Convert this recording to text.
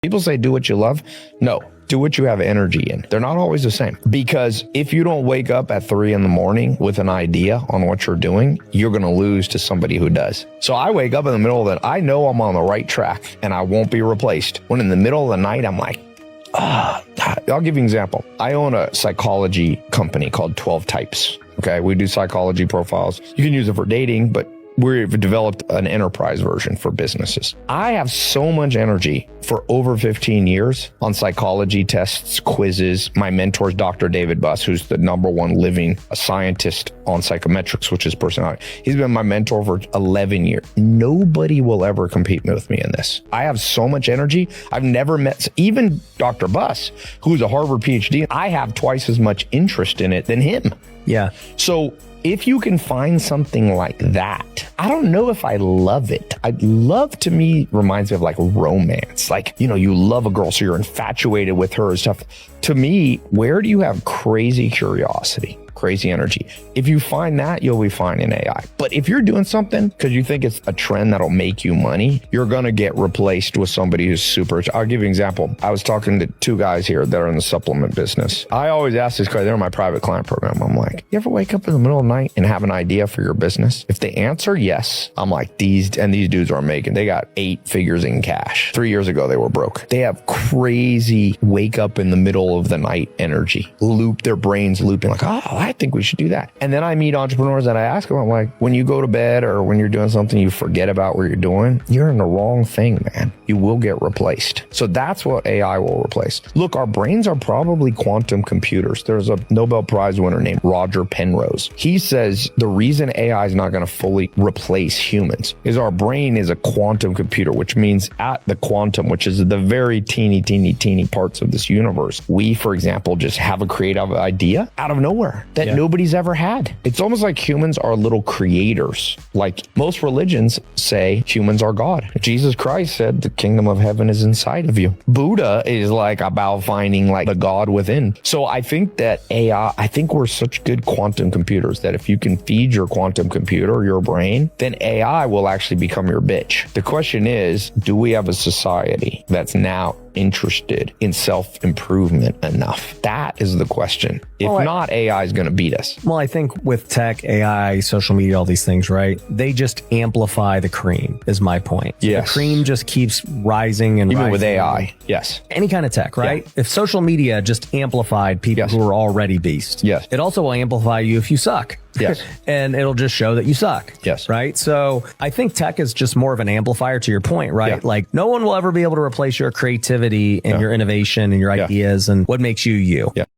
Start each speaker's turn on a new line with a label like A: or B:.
A: People say do what you love. No, do what you have energy in. They're not always the same. Because if you don't wake up at 3 in the morning with an idea on what you're doing, you're going to lose to somebody who does. So I wake up in the middle of the, I know I'm on the right track and I won't be replaced. When in the middle of the night, I'm like, I'll give you an example. I own a psychology company called 12 Types. Okay. We do psychology profiles. You can use it for dating, but we've developed an enterprise version for businesses. I have so much energy for over 15 years on psychology tests, quizzes. My mentor is Dr. David Buss, who's the #1 living scientist on psychometrics, which is personality. He's been my mentor for 11 years. Nobody will ever compete with me in this. I have so much energy. I've never met, even Dr. Buss, who's a Harvard PhD. I have twice as much interest in it than him.
B: Yeah.
A: So if you can find something like that, I don't know if I love it. Love to me reminds me of like romance. Like, you know, you love a girl, so you're infatuated with her and stuff. To me, where do you have crazy curiosity? Crazy energy. If you find that, you'll be fine in AI. But if you're doing something because you think it's a trend that'll make you money, you're going to get replaced with somebody who's super. I'll give you an example. I was talking to 2 guys here that are in the supplement business. I always ask this guy, they're in my private client program. I'm like, you ever wake up in the middle of the night and have an idea for your business? If they answer yes, I'm like, these dudes are making, they got 8 figures in cash. 3 years ago, they were broke. They have crazy wake up in the middle of the night energy, their brains looping like, oh, I think we should do that. And then I meet entrepreneurs and I ask them, I'm like, when you go to bed or when you're doing something, you forget about what you're doing, you're in the wrong thing, man. You will get replaced. So that's what AI will replace. Look, our brains are probably quantum computers. There's a Nobel Prize winner named Roger Penrose. He says the reason AI is not going to fully replace humans is our brain is a quantum computer, which means at the quantum, which is the very teeny parts of this universe, we, for example, just have a creative idea out of nowhere that nobody's ever had. It's almost like humans are little creators. Like most religions say humans are God. Jesus Christ said the kingdom of heaven is inside of you. Buddha is like about finding like the God within. So I think that AI, I think we're such good quantum computers that if you can feed your quantum computer, your brain, then AI will actually become your bitch. The question is, do we have a society that's now interested in self-improvement enough? That is the question. If not, AI is going to beat us.
B: Well, I think with tech, AI, social media, all these things, right? They just amplify the cream, is my point.
A: Yes.
B: The cream just keeps rising and
A: even
B: rising.
A: with AI. Yes.
B: Any kind of tech, right?
A: Yeah.
B: If social media just amplified people who are already beasts,
A: yes,
B: it also will amplify you if you suck.
A: Yes.
B: And it'll just show that you suck.
A: Yes.
B: Right? So I think tech is just more of an amplifier to your point, right?
A: Yeah.
B: Like no one will ever be able to replace your creativity and your innovation and your ideas and what makes you you.
A: Yeah.